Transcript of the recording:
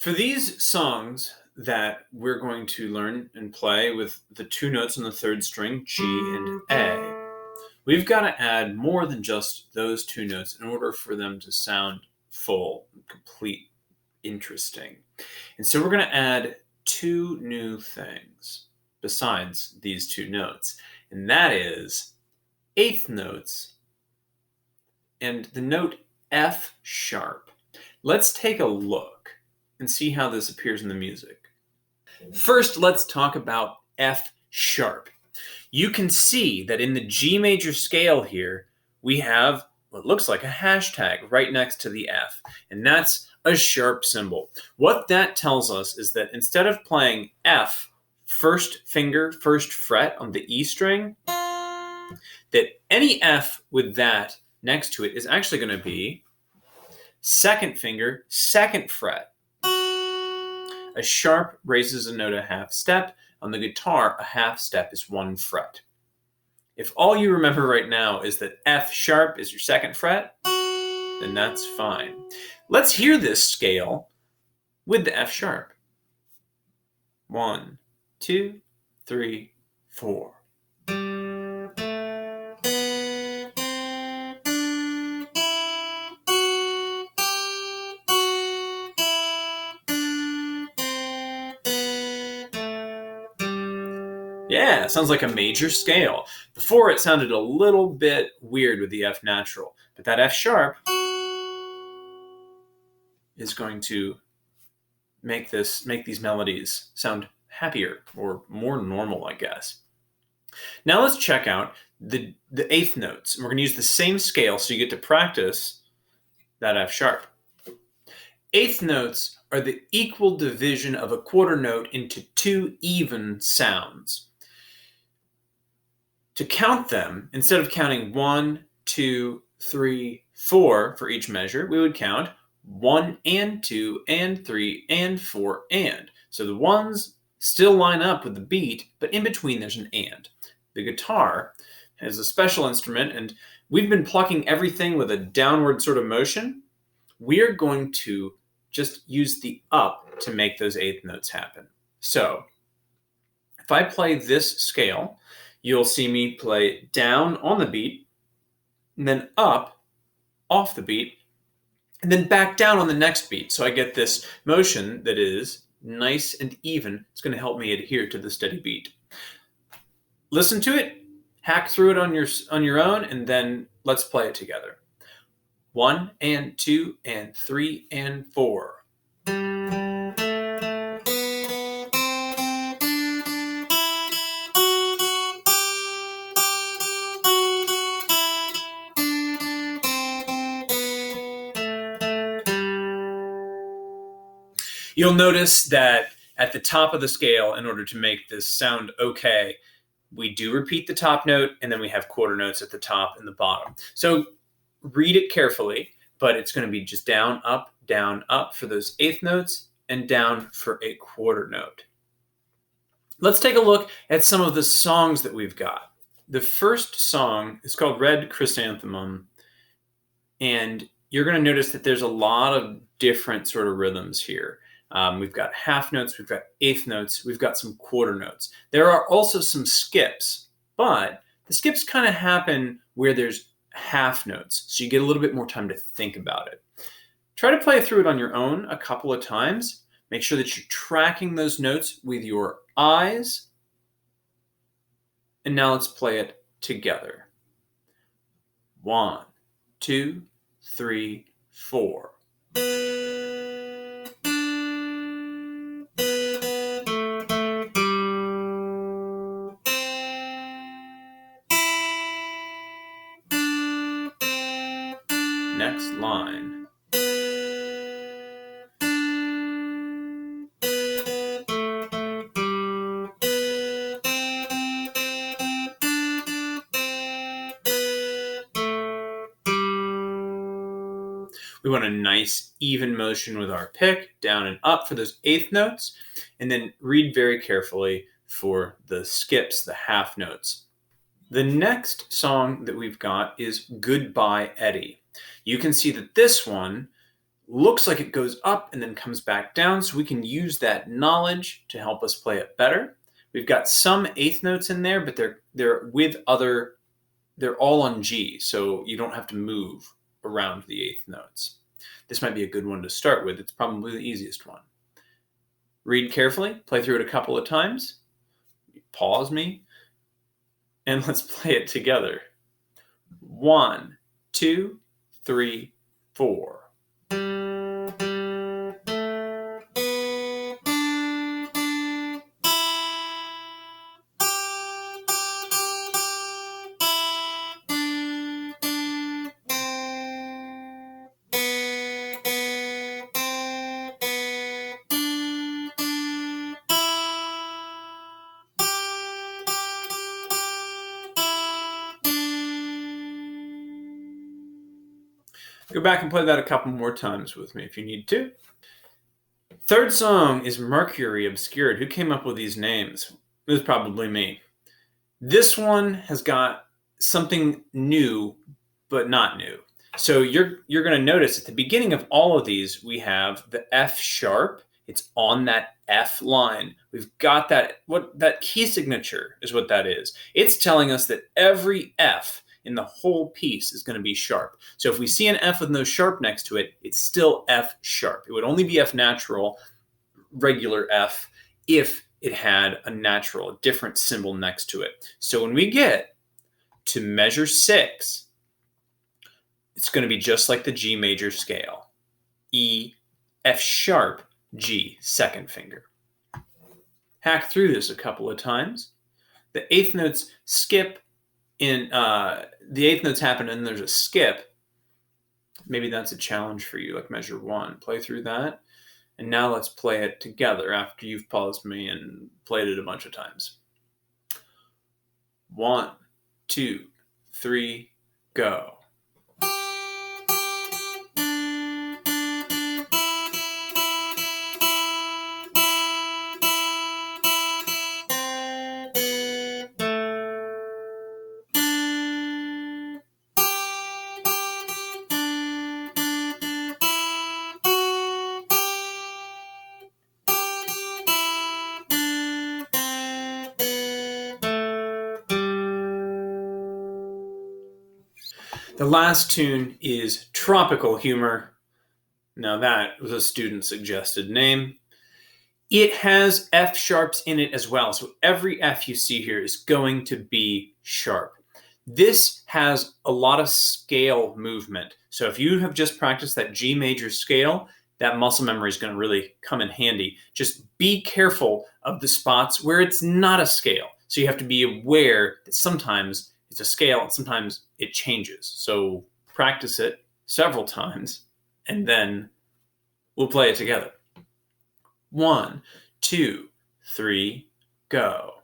For these songs that we're going to learn and play with the two notes on the third string, G and A, we've got to add more than just those two notes in order for them to sound full, complete, interesting. And so we're going to add two new things besides these two notes, and that is eighth notes and the note F sharp. Let's take a look and see how this appears in the music. First, let's talk about F sharp. You can see that in the G major scale here, we have what looks like a hashtag right next to the F, and that's a sharp symbol. What that tells us is that instead of playing F, first finger, first fret on the E string, that any F with that next to it is actually going to be second finger, second fret. A sharp raises a note a half step. On the guitar, a half step is one fret. If all you remember right now is that F sharp is your second fret, then that's fine. Let's hear this scale with the F sharp. 1, 2, 3, 4. Yeah, sounds like a major scale. Before it sounded a little bit weird with the F natural, but that F sharp is going to make these melodies sound happier or more normal, I guess. Now let's check out the eighth notes. And we're going to use the same scale so you get to practice that F sharp. Eighth notes are the equal division of a quarter note into two even sounds. To count them, instead of counting 1, 2, 3, 4 for each measure, we would count 1 and 2 and 3 and 4 and. So the ones still line up with the beat, but in between there's an and. The guitar is a special instrument, and we've been plucking everything with a downward sort of motion. We're going to just use the up to make those eighth notes happen. So if I play this scale, you'll see me play down on the beat, and then up off the beat, and then back down on the next beat. So I get this motion that is nice and even. It's going to help me adhere to the steady beat. Listen to it, hack through it on your own, and then let's play it together. 1 and 2 and 3 and 4. You'll notice that at the top of the scale, in order to make this sound okay, we do repeat the top note, and then we have quarter notes at the top and the bottom. So read it carefully, but it's going to be just down, up for those eighth notes, and down for a quarter note. Let's take a look at some of the songs that we've got. The first song is called Red Chrysanthemum, and you're going to notice that there's a lot of different sort of rhythms here. We've got half notes, we've got eighth notes, we've got some quarter notes. There are also some skips, but the skips kind of happen where there's half notes, so you get a little bit more time to think about it. Try to play through it on your own a couple of times. Make sure that you're tracking those notes with your eyes. And now let's play it together. 1, 2, 3, 4. Next line. We want a nice even motion with our pick, down and up for those eighth notes, and then read very carefully for the skips, the half notes. The next song that we've got is Goodbye Eddie. You can see that this one looks like it goes up and then comes back down, so we can use that knowledge to help us play it better. We've got some eighth notes in there, but they're all on G, so you don't have to move around the eighth notes. This might be a good one to start with. It's probably the easiest one. Read carefully, play through it a couple of times, pause me, and let's play it together. 1, 2, 3, 4. Go back and play that a couple more times with me if you need to. Third song is Mercury Obscured. Who came up with these names? It was probably me. This one has got something new, but not new. So you're going to notice at the beginning of all of these, we have the F sharp. It's on that F line. We've got that key signature is what that is. It's telling us that every F in the whole piece is going to be sharp. So if we see an F with no sharp next to it, it's still F sharp. It would only be F natural, regular F, if it had a different symbol next to it. So when we get to measure 6, it's going to be just like the G major scale. E, F sharp, G, second finger. Hack through this a couple of times. The eighth notes skip the eighth notes happen and there's a skip. Maybe that's a challenge for you, like measure 1. Play through that. And now let's play it together after you've paused me and played it a bunch of times. 1, 2, 3, go. The last tune is Tropical Humor. Now that was a student-suggested name. It has F sharps in it as well, so every F you see here is going to be sharp. This has a lot of scale movement. So if you have just practiced that G major scale, that muscle memory is going to really come in handy. Just be careful of the spots where it's not a scale. So you have to be aware that sometimes it's a scale and sometimes it changes. So practice it several times and then we'll play it together. 1, 2, 3, go.